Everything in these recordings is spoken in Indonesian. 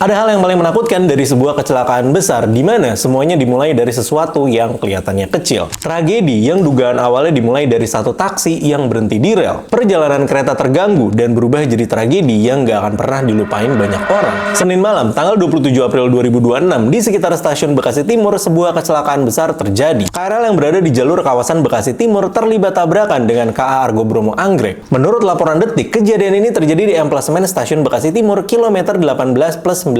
Ada hal yang paling menakutkan dari sebuah kecelakaan besar, di mana semuanya dimulai dari sesuatu yang kelihatannya kecil. Tragedi yang dugaan awalnya dimulai dari satu taksi yang berhenti di rel. Perjalanan kereta terganggu dan berubah jadi tragedi yang nggak akan pernah dilupain banyak orang. Senin malam, tanggal 27 April 2026, di sekitar stasiun Bekasi Timur, sebuah kecelakaan besar terjadi. KRL yang berada di jalur kawasan Bekasi Timur terlibat tabrakan dengan KA Argo Bromo Anggrek. Menurut laporan Detik, kejadian ini terjadi di emplasemen stasiun Bekasi Timur, kilometer 18+920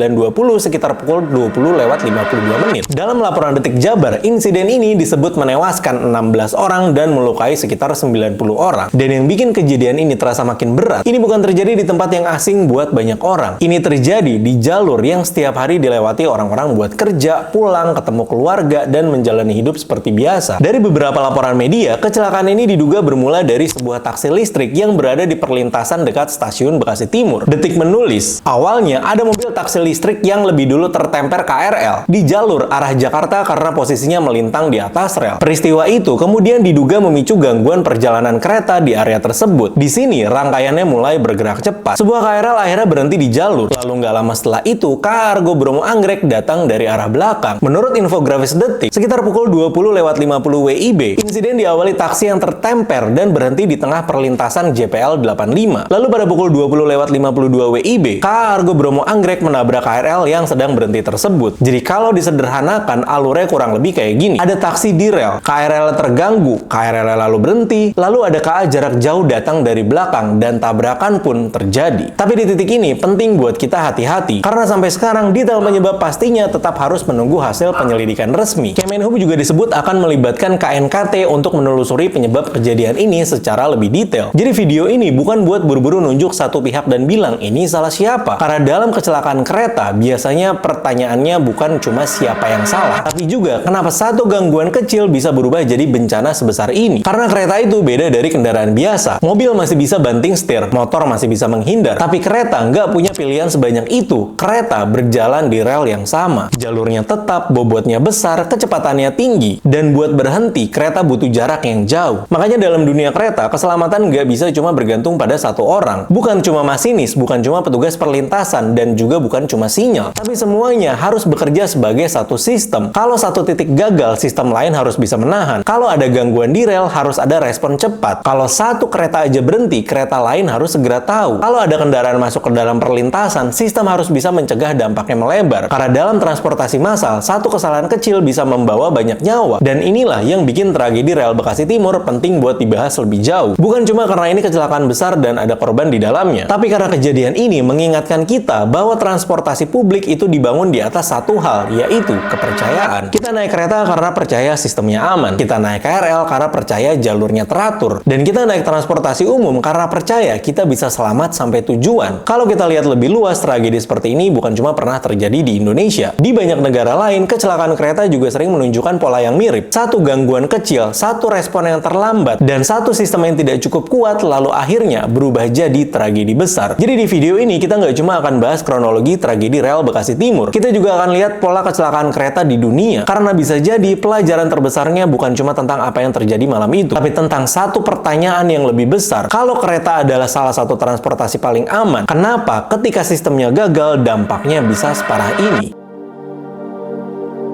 sekitar pukul 20:52 menit. Dalam laporan Detik Jabar, insiden ini disebut menewaskan 16 orang dan melukai sekitar 90 orang. Dan yang bikin kejadian ini terasa makin berat, ini bukan terjadi di tempat yang asing buat banyak orang. Ini terjadi di jalur yang setiap hari dilewati orang-orang buat kerja, pulang, ketemu keluarga, dan menjalani hidup seperti biasa. Dari beberapa laporan media, kecelakaan ini diduga bermula dari sebuah taksi listrik yang berada di perlintasan dekat stasiun Bekasi Timur. Detik menulis, awalnya ada mobil taksi listrik yang lebih dulu tertemper KRL di jalur arah Jakarta karena posisinya melintang di atas rel. Peristiwa itu kemudian diduga memicu gangguan perjalanan kereta di area tersebut. Di sini rangkaiannya mulai bergerak cepat. Sebuah KRL akhirnya berhenti di jalur. Lalu nggak lama setelah itu, KA Argo Bromo Anggrek datang dari arah belakang. Menurut infografis Detik, sekitar pukul 20:50 WIB, insiden diawali taksi yang tertemper dan berhenti di tengah perlintasan JPL 85. Lalu pada pukul 20:52 WIB, KA Argo Bromo Anggrek menabrak KRL yang sedang berhenti tersebut. Jadi kalau disederhanakan, alurnya kurang lebih kayak gini. Ada taksi di rel, KRL terganggu, KRL lalu berhenti, lalu ada KA jarak jauh datang dari belakang, dan tabrakan pun terjadi. Tapi di titik ini, penting buat kita hati-hati, karena sampai sekarang detail penyebab pastinya tetap harus menunggu hasil penyelidikan resmi. Kemenhub juga disebut akan melibatkan KNKT untuk menelusuri penyebab kejadian ini secara lebih detail. Jadi video ini bukan buat buru-buru nunjuk satu pihak dan bilang ini salah siapa, karena dalam kecelakaan kereta, biasanya pertanyaannya bukan cuma siapa yang salah, tapi juga kenapa satu gangguan kecil bisa berubah jadi bencana sebesar ini. Karena kereta itu beda dari kendaraan biasa. Mobil masih bisa banting setir, motor masih bisa menghindar, tapi kereta nggak punya pilihan sebanyak itu. Kereta berjalan di rel yang sama. Jalurnya tetap, bobotnya besar, kecepatannya tinggi, dan buat berhenti, kereta butuh jarak yang jauh. Makanya dalam dunia kereta, keselamatan nggak bisa cuma bergantung pada satu orang. Bukan cuma masinis, bukan cuma petugas perlintasan, dan juga bukan cuma sinyal, tapi semuanya harus bekerja sebagai satu sistem. Kalau satu titik gagal, sistem lain harus bisa menahan. Kalau ada gangguan di rel, harus ada respon cepat. Kalau satu kereta aja berhenti, kereta lain harus segera tahu. Kalau ada kendaraan masuk ke dalam perlintasan, sistem harus bisa mencegah dampaknya melebar. Karena dalam transportasi massal, satu kesalahan kecil bisa membawa banyak nyawa. Dan inilah yang bikin tragedi rel Bekasi Timur penting buat dibahas lebih jauh. Bukan cuma karena ini kecelakaan besar dan ada korban di dalamnya, tapi karena kejadian ini mengingatkan kita bahwa transportasi publik itu dibangun di atas satu hal, yaitu kepercayaan. Kita naik kereta karena percaya sistemnya aman. Kita naik KRL karena percaya jalurnya teratur. Dan kita naik transportasi umum karena percaya kita bisa selamat sampai tujuan. Kalau kita lihat lebih luas, tragedi seperti ini bukan cuma pernah terjadi di Indonesia. Di banyak negara lain, kecelakaan kereta juga sering menunjukkan pola yang mirip. Satu gangguan kecil, satu respon yang terlambat, dan satu sistem yang tidak cukup kuat, lalu akhirnya berubah jadi tragedi besar. Jadi di video ini kita nggak cuma akan bahas kronologi tragedi rel Bekasi Timur, kita juga akan lihat pola kecelakaan kereta di dunia. Karena bisa jadi pelajaran terbesarnya bukan cuma tentang apa yang terjadi malam itu, tapi tentang satu pertanyaan yang lebih besar. Kalau kereta adalah salah satu transportasi paling aman, kenapa ketika sistemnya gagal dampaknya bisa separah ini?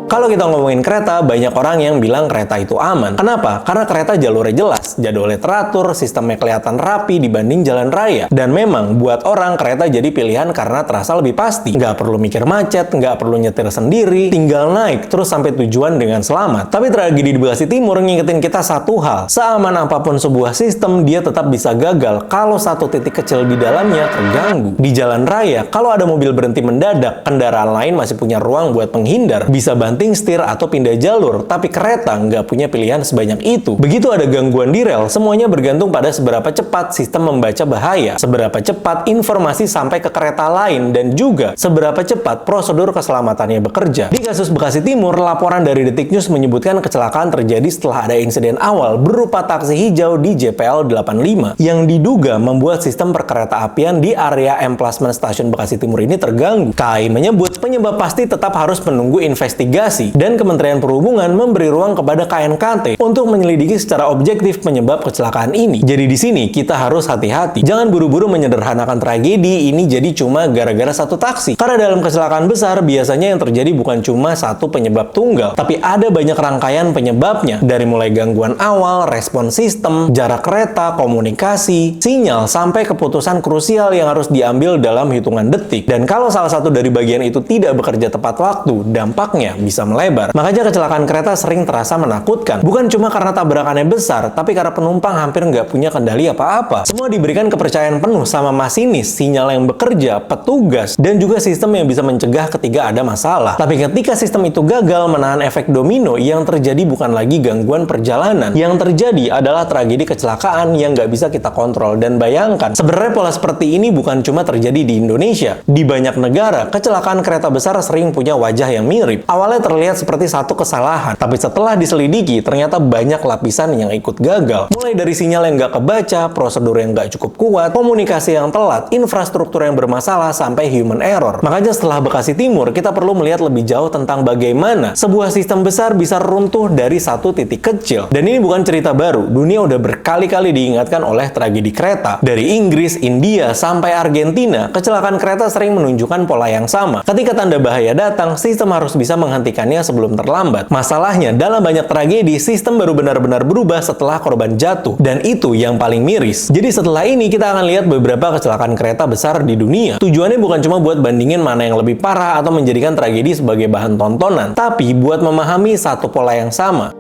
Kalau kita ngomongin kereta, banyak orang yang bilang kereta itu aman. Kenapa? Karena kereta jalurnya jelas, jadwalnya teratur, sistemnya kelihatan rapi dibanding jalan raya. Dan memang, buat orang, kereta jadi pilihan karena terasa lebih pasti. Nggak perlu mikir macet, nggak perlu nyetir sendiri, tinggal naik, terus sampai tujuan dengan selamat. Tapi tragedi di Bekasi Timur ngingetin kita satu hal. Seaman apapun sebuah sistem, dia tetap bisa gagal kalau satu titik kecil di dalamnya terganggu. Di jalan raya, kalau ada mobil berhenti mendadak, kendaraan lain masih punya ruang buat menghindar. Bisa banting setir atau pindah jalur, tapi kereta nggak punya pilihan sebanyak itu. Begitu ada gangguan di rel, semuanya bergantung pada seberapa cepat sistem membaca bahaya, seberapa cepat informasi sampai ke kereta lain, dan juga seberapa cepat prosedur keselamatannya bekerja. Di kasus Bekasi Timur, laporan dari Detik News menyebutkan kecelakaan terjadi setelah ada insiden awal berupa taksi hijau di JPL 85 yang diduga membuat sistem perkereta-apian di area emplasmen stasiun Bekasi Timur ini terganggu. KAI menyebut penyebab pasti tetap harus menunggu investigasi investigasi, dan Kementerian Perhubungan memberi ruang kepada KNKT untuk menyelidiki secara objektif penyebab kecelakaan ini. Jadi di sini kita harus hati-hati. Jangan buru-buru menyederhanakan tragedi ini jadi cuma gara-gara satu taksi. Karena dalam kecelakaan besar biasanya yang terjadi bukan cuma satu penyebab tunggal, tapi ada banyak rangkaian penyebabnya. Dari mulai gangguan awal, respon sistem, jarak kereta, komunikasi, sinyal, sampai keputusan krusial yang harus diambil dalam hitungan detik. Dan kalau salah satu dari bagian itu tidak bekerja tepat waktu, dampaknya bisa melebar. Makanya kecelakaan kereta sering terasa menakutkan. Bukan cuma karena tabrakannya besar, tapi karena penumpang hampir nggak punya kendali apa-apa. Semua diberikan kepercayaan penuh sama masinis, sinyal yang bekerja, petugas, dan juga sistem yang bisa mencegah ketika ada masalah. Tapi ketika sistem itu gagal menahan efek domino, yang terjadi bukan lagi gangguan perjalanan. Yang terjadi adalah tragedi kecelakaan yang nggak bisa kita kontrol. Dan bayangkan, sebenarnya pola seperti ini bukan cuma terjadi di Indonesia. Di banyak negara, kecelakaan kereta besar sering punya wajah yang mirip. Awalnya terlihat seperti satu kesalahan, tapi setelah diselidiki, ternyata banyak lapisan yang ikut gagal. Mulai dari sinyal yang nggak kebaca, prosedur yang nggak cukup kuat, komunikasi yang telat, infrastruktur yang bermasalah, sampai human error. Makanya setelah Bekasi Timur, kita perlu melihat lebih jauh tentang bagaimana sebuah sistem besar bisa runtuh dari satu titik kecil. Dan ini bukan cerita baru. Dunia udah berkali-kali diingatkan oleh tragedi kereta. Dari Inggris, India, sampai Argentina, kecelakaan kereta sering menunjukkan pola yang sama. Ketika tanda bahaya datang, sistem harus bisa menghentikannya sebelum terlambat. Masalahnya, dalam banyak tragedi, sistem baru benar-benar berubah setelah korban jatuh. Dan itu yang paling miris. Jadi setelah ini, kita akan lihat beberapa kecelakaan kereta besar di dunia. Tujuannya bukan cuma buat bandingin mana yang lebih parah atau menjadikan tragedi sebagai bahan tontonan, tapi buat memahami satu pola yang sama.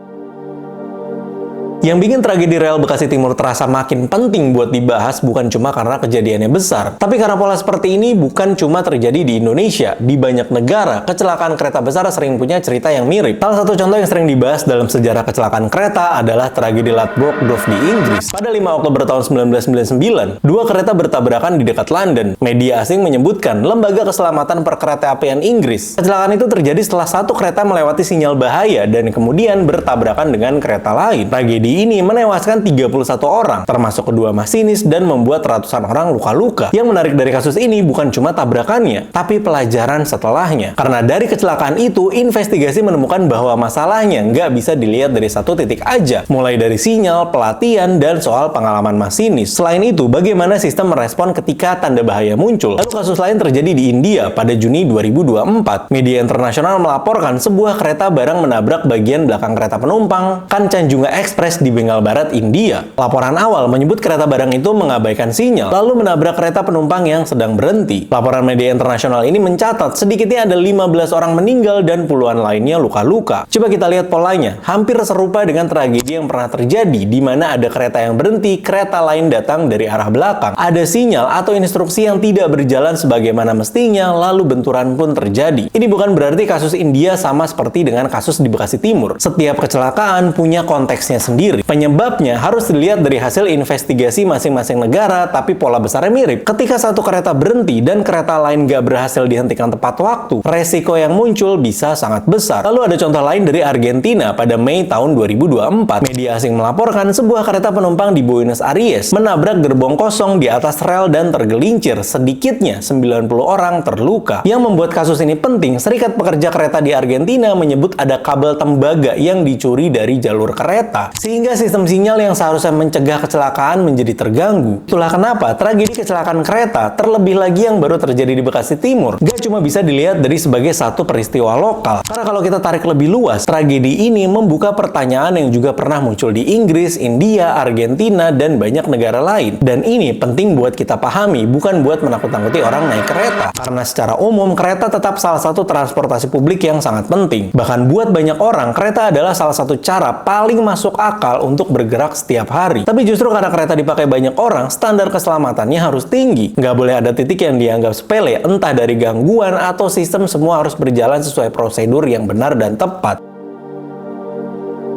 Yang bikin tragedi rel Bekasi Timur terasa makin penting buat dibahas bukan cuma karena kejadiannya besar, tapi karena pola seperti ini bukan cuma terjadi di Indonesia. Di banyak negara, kecelakaan kereta besar sering punya cerita yang mirip. Salah satu contoh yang sering dibahas dalam sejarah kecelakaan kereta adalah tragedi Ladbroke di Inggris. Pada 5 Oktober tahun 1999, dua kereta bertabrakan di dekat London. Media asing menyebutkan Lembaga Keselamatan Perkeretaapian Inggris. Kecelakaan itu terjadi setelah satu kereta melewati sinyal bahaya dan kemudian bertabrakan dengan kereta lain. Tragedi ini menewaskan 31 orang, termasuk kedua masinis, dan membuat ratusan orang luka-luka. Yang menarik dari kasus ini bukan cuma tabrakannya, tapi pelajaran setelahnya. Karena dari kecelakaan itu, investigasi menemukan bahwa masalahnya nggak bisa dilihat dari satu titik aja, mulai dari sinyal, pelatihan, dan soal pengalaman masinis. Selain itu, bagaimana sistem merespon ketika tanda bahaya muncul. Lalu kasus lain terjadi di India pada Juni 2024. Media internasional melaporkan sebuah kereta barang menabrak bagian belakang kereta penumpang Kanchenjunga Express di Bengal Barat, India. Laporan awal menyebut kereta barang itu mengabaikan sinyal, lalu menabrak kereta penumpang yang sedang berhenti. Laporan media internasional ini mencatat sedikitnya ada 15 orang meninggal dan puluhan lainnya luka-luka. Coba kita lihat polanya, hampir serupa dengan tragedi yang pernah terjadi, di mana ada kereta yang berhenti, kereta lain datang dari arah belakang. Ada sinyal atau instruksi yang tidak berjalan sebagaimana mestinya, lalu benturan pun terjadi. Ini bukan berarti kasus India sama seperti dengan kasus di Bekasi Timur. Setiap kecelakaan punya konteksnya sendiri. Penyebabnya harus dilihat dari hasil investigasi masing-masing negara, tapi pola besarnya mirip. Ketika satu kereta berhenti dan kereta lain nggak berhasil dihentikan tepat waktu, resiko yang muncul bisa sangat besar. Lalu ada contoh lain dari Argentina pada Mei tahun 2024. Media asing melaporkan sebuah kereta penumpang di Buenos Aires menabrak gerbong kosong di atas rel dan tergelincir. Sedikitnya 90 orang terluka. Yang membuat kasus ini penting, Serikat Pekerja Kereta di Argentina menyebut ada kabel tembaga yang dicuri dari jalur kereta, sehingga sistem sinyal yang seharusnya mencegah kecelakaan menjadi terganggu. Itulah kenapa tragedi kecelakaan kereta, terlebih lagi yang baru terjadi di Bekasi Timur, gak cuma bisa dilihat dari sebagai satu peristiwa lokal. Karena kalau kita tarik lebih luas, tragedi ini membuka pertanyaan yang juga pernah muncul di Inggris, India, Argentina, dan banyak negara lain. Dan ini penting buat kita pahami, bukan buat menakut-nakuti orang naik kereta. Karena secara umum, kereta tetap salah satu transportasi publik yang sangat penting. Bahkan buat banyak orang, kereta adalah salah satu cara paling masuk akal untuk bergerak setiap hari. Tapi justru karena kereta dipakai banyak orang, standar keselamatannya harus tinggi. Nggak boleh ada titik yang dianggap sepele, entah dari gangguan atau sistem, semua harus berjalan sesuai prosedur yang benar dan tepat.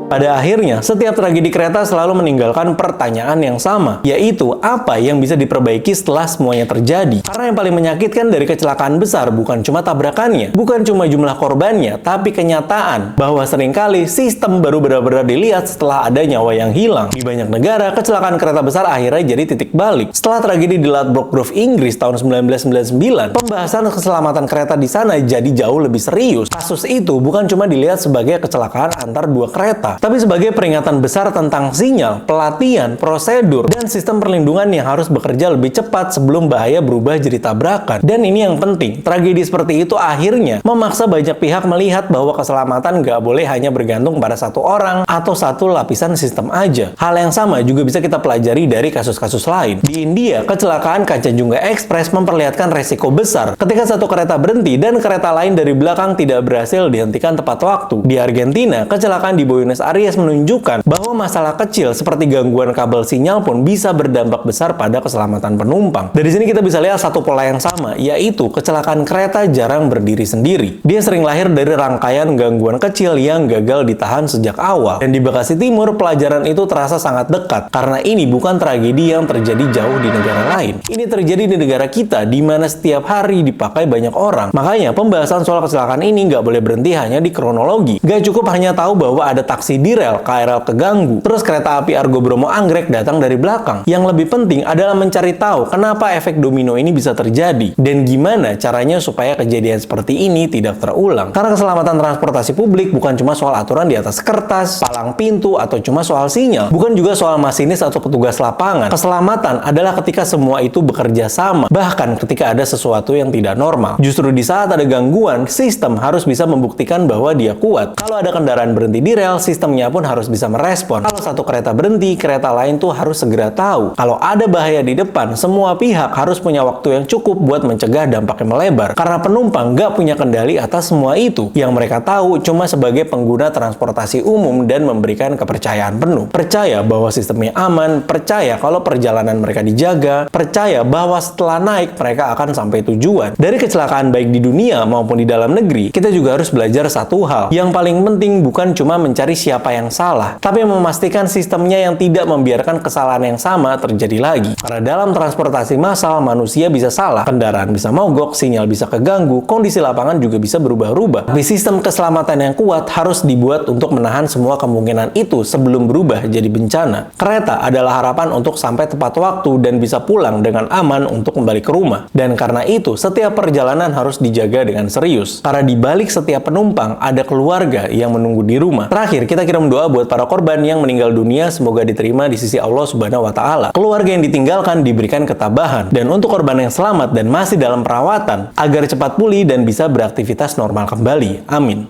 Pada akhirnya, setiap tragedi kereta selalu meninggalkan pertanyaan yang sama, yaitu apa yang bisa diperbaiki setelah semuanya terjadi. Karena yang paling menyakitkan dari kecelakaan besar bukan cuma tabrakannya, bukan cuma jumlah korbannya, tapi kenyataan bahwa seringkali sistem baru benar-benar dilihat setelah ada nyawa yang hilang. Di banyak negara, kecelakaan kereta besar akhirnya jadi titik balik. Setelah tragedi di Ladbroke Grove, Inggris tahun 1999, pembahasan keselamatan kereta di sana jadi jauh lebih serius. Kasus itu bukan cuma dilihat sebagai kecelakaan antar dua kereta, tapi sebagai peringatan besar tentang sinyal, pelatihan, prosedur, dan sistem perlindungan yang harus bekerja lebih cepat sebelum bahaya berubah jadi tabrakan. Dan ini yang penting, tragedi seperti itu akhirnya memaksa banyak pihak melihat bahwa keselamatan nggak boleh hanya bergantung pada satu orang atau satu lapisan sistem aja. Hal yang sama juga bisa kita pelajari dari kasus-kasus lain. Di India, kecelakaan Kanchenjunga Express memperlihatkan resiko besar ketika satu kereta berhenti dan kereta lain dari belakang tidak berhasil dihentikan tepat waktu. Di Argentina, kecelakaan di Buenos Aires menunjukkan bahwa masalah kecil seperti gangguan kabel sinyal pun bisa berdampak besar pada keselamatan penumpang. Dari sini kita bisa lihat satu pola yang sama, yaitu kecelakaan kereta jarang berdiri sendiri. Dia sering lahir dari rangkaian gangguan kecil yang gagal ditahan sejak awal. Dan di Bekasi Timur, pelajaran itu terasa sangat dekat, karena ini bukan tragedi yang terjadi jauh di negara lain. Ini terjadi di negara kita, di mana setiap hari dipakai banyak orang. Makanya, pembahasan soal kecelakaan ini nggak boleh berhenti hanya di kronologi. Nggak cukup hanya tahu bahwa ada taksi direl, KRL keganggu, terus kereta api Argo Bromo anggrek datang dari belakang. Yang lebih penting adalah mencari tahu kenapa efek domino ini bisa terjadi, dan gimana caranya supaya kejadian seperti ini tidak terulang. Karena keselamatan transportasi publik bukan cuma soal aturan di atas kertas, palang pintu, atau cuma soal sinyal. Bukan juga soal masinis atau petugas lapangan. Keselamatan adalah ketika semua itu bekerja sama, bahkan ketika ada sesuatu yang tidak normal. Justru di saat ada gangguan, sistem harus bisa membuktikan bahwa dia kuat. Kalau ada kendaraan berhenti di rel, sistemnya pun harus bisa merespon. Kalau satu kereta berhenti, kereta lain tuh harus segera tahu. Kalau ada bahaya di depan, semua pihak harus punya waktu yang cukup buat mencegah dampaknya melebar. Karena penumpang nggak punya kendali atas semua itu. Yang mereka tahu cuma sebagai pengguna transportasi umum dan memberikan kepercayaan penuh. Percaya bahwa sistemnya aman, percaya kalau perjalanan mereka dijaga, percaya bahwa setelah naik mereka akan sampai tujuan. Dari kecelakaan baik di dunia maupun di dalam negeri, kita juga harus belajar satu hal. Yang paling penting bukan cuma mencari siapa yang salah, tapi memastikan sistemnya yang tidak membiarkan kesalahan yang sama terjadi lagi. Karena dalam transportasi massal, manusia bisa salah, kendaraan bisa mogok, sinyal bisa keganggu, kondisi lapangan juga bisa berubah-ubah. Tapi sistem keselamatan yang kuat harus dibuat untuk menahan semua kemungkinan itu sebelum berubah jadi bencana. Kereta adalah harapan untuk sampai tepat waktu dan bisa pulang dengan aman untuk kembali ke rumah. Dan karena itu, setiap perjalanan harus dijaga dengan serius. Karena di balik setiap penumpang ada keluarga yang menunggu di rumah. Terakhir, kita kirim doa buat para korban yang meninggal dunia, semoga diterima di sisi Allah Subhanahu wa Ta'ala. Keluarga yang ditinggalkan diberikan ketabahan, dan untuk korban yang selamat dan masih dalam perawatan, agar cepat pulih dan bisa beraktivitas normal kembali. Amin.